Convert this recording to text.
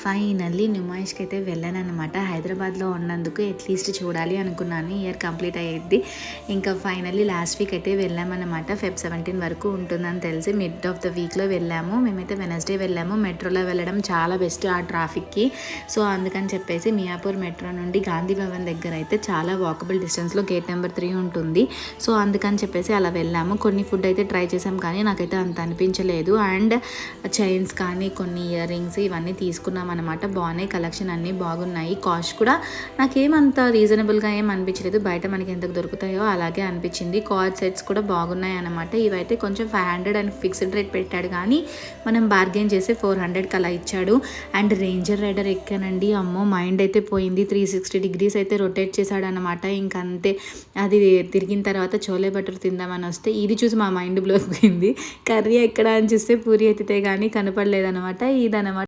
Finally నుమాయిష్కి అయితే వెళ్ళాను అనమాట. హైదరాబాద్లో ఉన్నందుకు అట్లీస్ట్ చూడాలి అనుకున్నాను, ఇయర్ కంప్లీట్ అయ్యేది. ఇంకా ఫైనల్లీ లాస్ట్ వీక్ అయితే వెళ్ళామన్నమాట. Feb 17 వరకు ఉంటుందని తెలిసి మిడ్ ఆఫ్ ద వీక్లో వెళ్ళాము. మేమైతే వెనస్డే వెళ్ళాము. మెట్రోలో వెళ్ళడం చాలా బెస్ట్ ఆ ట్రాఫిక్కి. సో అందుకని చెప్పేసి మియాపూర్ మెట్రో నుండి గాంధీ భవన్ దగ్గర అయితే చాలా వాకబుల్ డిస్టెన్స్లో గేట్ నెంబర్ 3 ఉంటుంది. సో అందుకని చెప్పేసి అలా వెళ్ళాము. కొన్ని ఫుడ్ అయితే ట్రై చేసాం కానీ నాకైతే అంత అనిపించలేదు. అండ్ చైన్స్ కానీ కొన్ని ఇయర్ రింగ్స్ ఇవన్నీ తీసుకున్నాం అనమాట. బాగున్నాయి, కలెక్షన్ అన్నీ బాగున్నాయి. కాస్ట్ కూడా నాకేమంత రీజనబుల్గా ఏం అనిపించలేదు. బయట మనకి ఎంతకు దొరుకుతాయో అలాగే అనిపించింది. కార్డ్ సెట్స్ కూడా బాగున్నాయి అనమాట. ఇవైతే కొంచెం 500 అని ఫిక్స్డ్ రేట్ పెట్టాడు కానీ మనం బార్గెన్ చేసి 400కి అలా ఇచ్చాడు. అండ్ రేంజర్ రైడర్ ఎక్కానండి. అమ్మో మైండ్ అయితే పోయింది. 360 degrees అయితే రొటేట్ చేశాడు అనమాట. ఇంకంతే అది తిరిగిన తర్వాత చోలే బటర్ తిందామని వస్తే ఇది చూసి మా మైండ్ బ్లో అయిపోయింది. కర్రీ ఎక్కడ అని చూస్తే పూరి ఎత్తితే కానీ కనపడలేదనమాట. ఇదనమాట